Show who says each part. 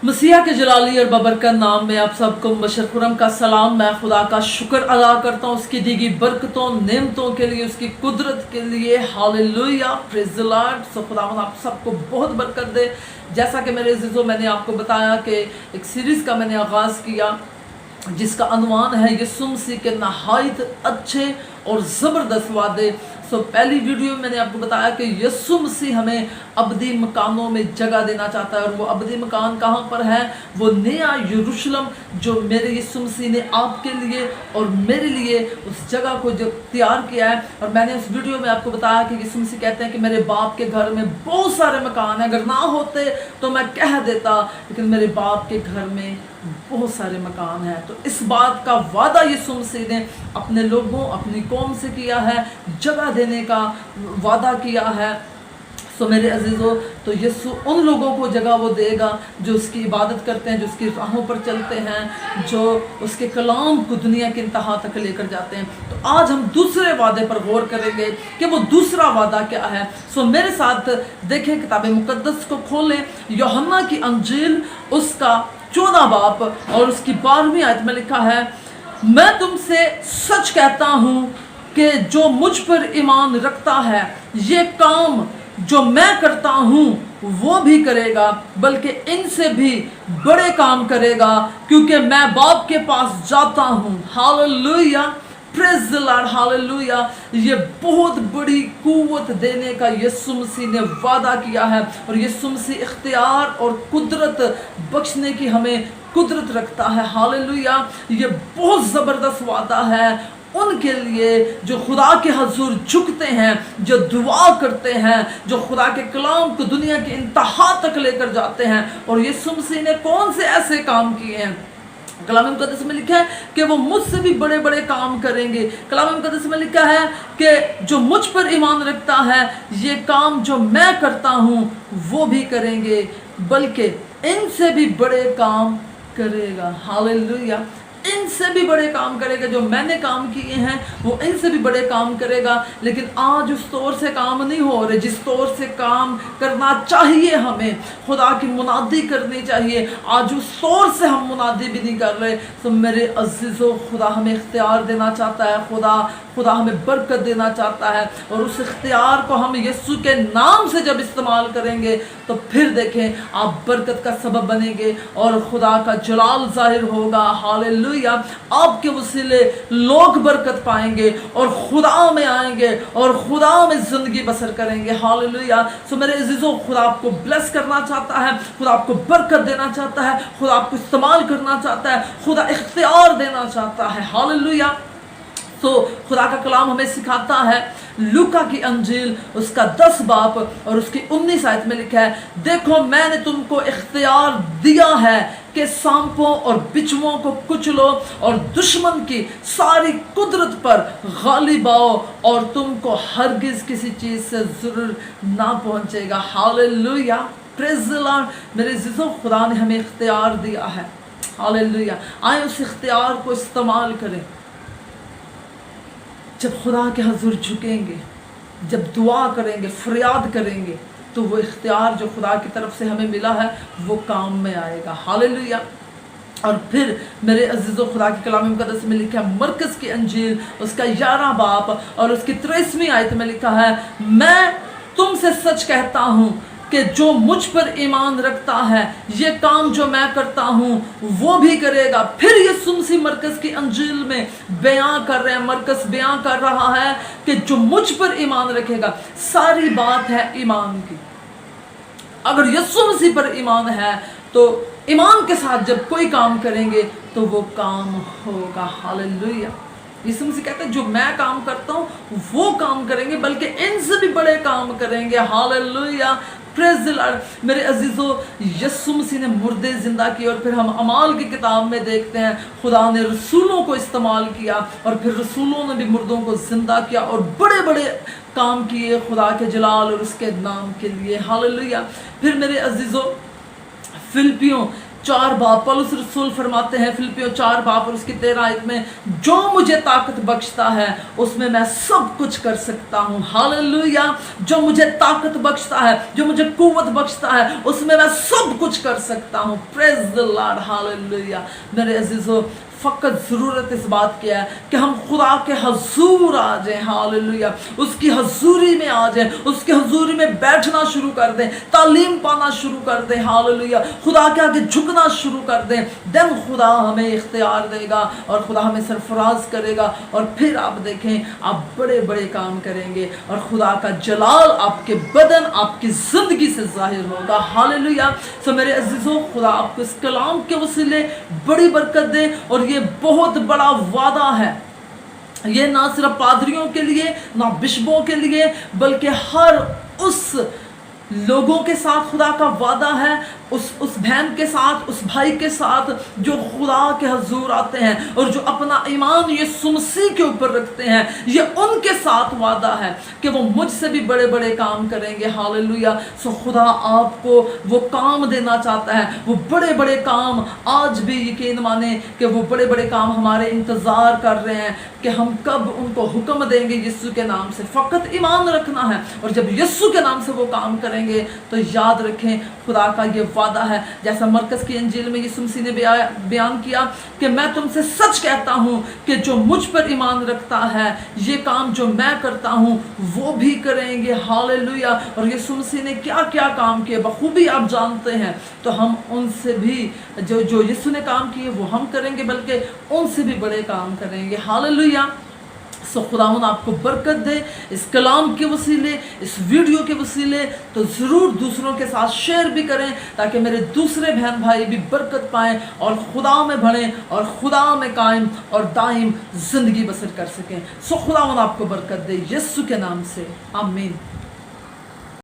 Speaker 1: मसीहा के जलाली और बबरकत नाम में आप सबको मशकुरम का सलाम। मैं खुदा का शुक्र अदा करता हूँ उसकी दी गई बरकतों नेमतों के लिए, उसकी कुदरत के लिए। Hallelujah, praise the lord. So खुदावंद आप सबको बहुत बरकत दे। जैसा कि मेरे अज़ीज़ों, मैंने आपको बताया कि एक सीरीज़ का मैंने आगाज़ किया जिसका अनवान है यीशु मसीह के नहायत अच्छे और ज़बरदस्त वादे। सो पहली वीडियो में मैंने आपको बताया कि यीशु मसीह हमें अबदी मकानों में जगह देना चाहता है, और वो अबदी मकान कहाँ पर है? वो नया यरूशलेम जो मेरे यीशु मसीह ने आपके लिए और मेरे लिए उस जगह को जो तैयार किया है। और मैंने उस वीडियो में आपको बताया कि यीशु मसीह कहते हैं कि मेरे बाप के घर में बहुत सारे मकान हैं, अगर ना होते तो मैं कह देता, लेकिन मेरे बाप के घर में बहुत सारे मकान हैं। तो इस बात का वादा यीशु मसीह ने अपने लोगों, अपनी कौम से किया है, जगह देने का वादा किया है। सो मेरे अजीज़ों, तो यीशु उन लोगों को जगह वो देगा जो उसकी इबादत करते हैं, जो उसकी राहों पर चलते हैं, जो उसके कलाम को दुनिया के इंतहा तक लेकर जाते हैं। तो आज हम दूसरे वादे पर गौर करेंगे कि वो दूसरा वादा क्या है। सो मेरे साथ देखें, किताब मुकद्दस को खोलें, यूहन्ना की अंजील उसका 14 बाब और उसकी 12वीं आयत में लिखा है, मैं तुमसे सच कहता हूँ कि जो मुझ पर ईमान रखता है ये काम जो मैं करता हूँ वो भी करेगा, बल्कि इनसे भी बड़े काम करेगा, क्योंकि मैं बाप के पास जाता हूँ। Hallelujah, praise the Lord, hallelujah. ये बहुत बड़ी कुव्वत देने का यीशु मसीह ने वादा किया है, और यीशु मसीह इख्तियार और कुदरत बख्शने की हमें कुदरत रखता है। हालेलुया, ये बहुत ज़बरदस्त वादा है उनके लिए जो खुदा के हजूर झुकते हैं, जो दुआ करते हैं, जो खुदा के कलाम को दुनिया के इंतहा तक लेकर जाते हैं। और यीशु मसीह ने कौन से ऐसे काम किए हैं? कलाम मुकद्दस में लिखा है कि वो मुझसे भी बड़े बड़े काम करेंगे। कलाम मुकद्दस में लिखा है कि जो मुझ पर ईमान रखता है ये काम जो मैं करता हूँ वो भी करेंगे, बल्कि इनसे भी बड़े काम करेगा। हालेलुया, इनसे भी बड़े काम करेगा। जो मैंने काम किए हैं वो इनसे भी बड़े काम करेगा। लेकिन आज उस तौर से काम नहीं हो रहे जिस तौर से काम करना चाहिए। हमें खुदा की मुनादी करनी चाहिए, आज उस तौर से हम मुनादी भी नहीं कर रहे। तो मेरे अजीज़ों, खुदा हमें इख्तियार देना चाहता है, खुदा हमें बरकत देना चाहता है, और उस इख्तियार को हम यीशु के नाम से जब इस्तेमाल करेंगे तो फिर देखें आप बरकत का सबब बनेंगे और खुदा का जलाल जाहिर होगा। हालेलुया, आपके वसीले लोग बरकत पाएंगे और खुदा में आएंगे और खुदा में जिंदगी बसर करेंगे। हालेलुया। सो मेरे अजीजों, खुदा आपको ब्लेस करना चाहता है, खुदा आपको बरकत देना चाहता है, खुदा आपको इस्तेमाल करना चाहता है, खुदा इख्तियार देना चाहता है। हालेलुया। तो खुदा का कलाम हमें सिखाता है, लूका की अंजील उसका 10 बाब और उसकी 19 आयत में लिखा है, देखो मैंने तुमको इख्तियार दिया है कि सांपों और बिच्छुओं को कुचलो और दुश्मन की सारी कुदरत पर गालिब आओ, और तुमको हरगिज किसी चीज़ से ज़रूर ना पहुँचेगा। Hallelujah, praise the Lord. मेरे अज़ीज़ों, खुदा ने हमें इख्तियार दिया है। हालेलुया, आए उस इख्तियार को इस्तेमाल करें। जब खुदा के हजूर झुकेंगे, जब दुआ करेंगे, फरियाद करेंगे, तो वो इख्तियार जो खुदा की तरफ से हमें मिला है वो काम में आएगा। हालेलुया। और फिर मेरे अजीज़ों, खुदा के कलाम मुकद्दस में लिखा है, मरकज़ की अंजील उसका 11 बाब और उसकी 23वीं आयत में लिखा है, मैं तुमसे सच कहता हूँ कि जो मुझ पर ईमान रखता है ये काम जो मैं करता हूँ वो भी करेगा। फिर यीशु मसीह मरकज़ की अंजील में बयां कर रहे हैं, मरकज़ बयां कर रहा है कि जो मुझ पर ईमान रखेगा। सारी बात है ईमान की। अगर यीशु मसीह पर ईमान है तो ईमान के साथ जब कोई काम करेंगे तो वो काम होगा। हालेलुया। यीशु मसीह कहते हैं जो मैं काम करता हूँ वो काम करेंगे, बल्कि इनसे भी बड़े काम करेंगे। Hallelujah, praise the Lord. मेरे अजीज़ों, यीशु मसीह ने मुर्दे जिंदा किए, और फिर हम अमाल की किताब में देखते हैं खुदा ने रसूलों को इस्तेमाल किया, और फिर रसूलों ने भी मुर्दों को जिंदा किया और बड़े बड़े काम किए खुदा के जलाल और उसके नाम के लिए। हालेलुया। फिर मेरे अजीज़ों, फिलिपियों 4 बाब पौलुस रसूल फरमाते हैं फिलिपियों 4 बाब और उसकी 13 आयत में, जो मुझे ताकत बख्शता है उसमें मैं सब कुछ कर सकता हूँ। हालेलुया। जो मुझे ताकत बख्शता है, जो मुझे कुव्वत बख्शता है, उसमें मैं सब कुछ कर सकता हूँ। Praise the Lord. हालेलुया। मेरे अजीजों, फ़कत ज़रूरत इस बात की है कि हम खुदा के हजूर आ जाएं। हालेलुया। उसकी हजूरी में आ जाएं, उसकी हजूरी में बैठना शुरू कर दें, तालीम पाना शुरू कर दें। हालेलुया। खुदा के आगे झुकना शुरू कर दें। देन खुदा हमें इख्तियार देगा और खुदा हमें सरफराज करेगा, और फिर आप देखें आप बड़े बड़े काम करेंगे और खुदा का जलाल आपके बदन, आपकी ज़िंदगी से ज़ाहिर होगा। हालेलुया। सो मेरे अजीज़ों, खुदा आपको इस कलाम के वसीले बड़ी बरकत दे। और ये बहुत बड़ा वादा है, ये ना सिर्फ पादरियों के लिए, ना बिशपों के लिए, बल्कि हर उस लोगों के साथ खुदा का वादा है, उस बहन के साथ, उस भाई के साथ जो खुदा के हजूर आते हैं और जो अपना ईमान यीशु मसीह के ऊपर रखते हैं। ये उनके साथ वादा है कि वो मुझसे भी बड़े बड़े काम करेंगे। हालेलुया। सो खुदा आपको वो काम देना चाहता है, वो बड़े बड़े काम। आज भी यकीन माने कि वो बड़े बड़े काम हमारे इंतज़ार कर रहे हैं कि हम कब उनको हुक्म देंगे यीशु के नाम से। फ़कत ईमान रखना है, और जब यीशु के नाम से वो काम करेंगे तो याद रखें खुदा का ये वादा है, जैसा मरकस की इंजील में यीशु मसीह ने बयान किया कि मैं तुमसे सच कहता हूँ कि जो मुझ पर ईमान रखता है, ये काम जो मैं करता हूँ वो भी करेंगे। हालेलुया। और यीशु मसीह ने क्या क्या काम किए बखूबी आप जानते हैं, तो हम उनसे भी जो यीशु ने काम किए वो हम करेंगे, बल्कि उनसे भी बड़े काम करेंगे। हालेलुया। सो खुदावंद आपको बरकत दे इस कलाम के वसीले, इस वीडियो के वसीले। तो ज़रूर दूसरों के साथ शेयर भी करें ताकि मेरे दूसरे बहन भाई भी बरकत पाएँ और खुदा में बढ़ें और खुदा में कायम और दायम ज़िंदगी बसर कर सकें। सो खुदावंद आपको बरकत दे यीशु के नाम से, आमीन।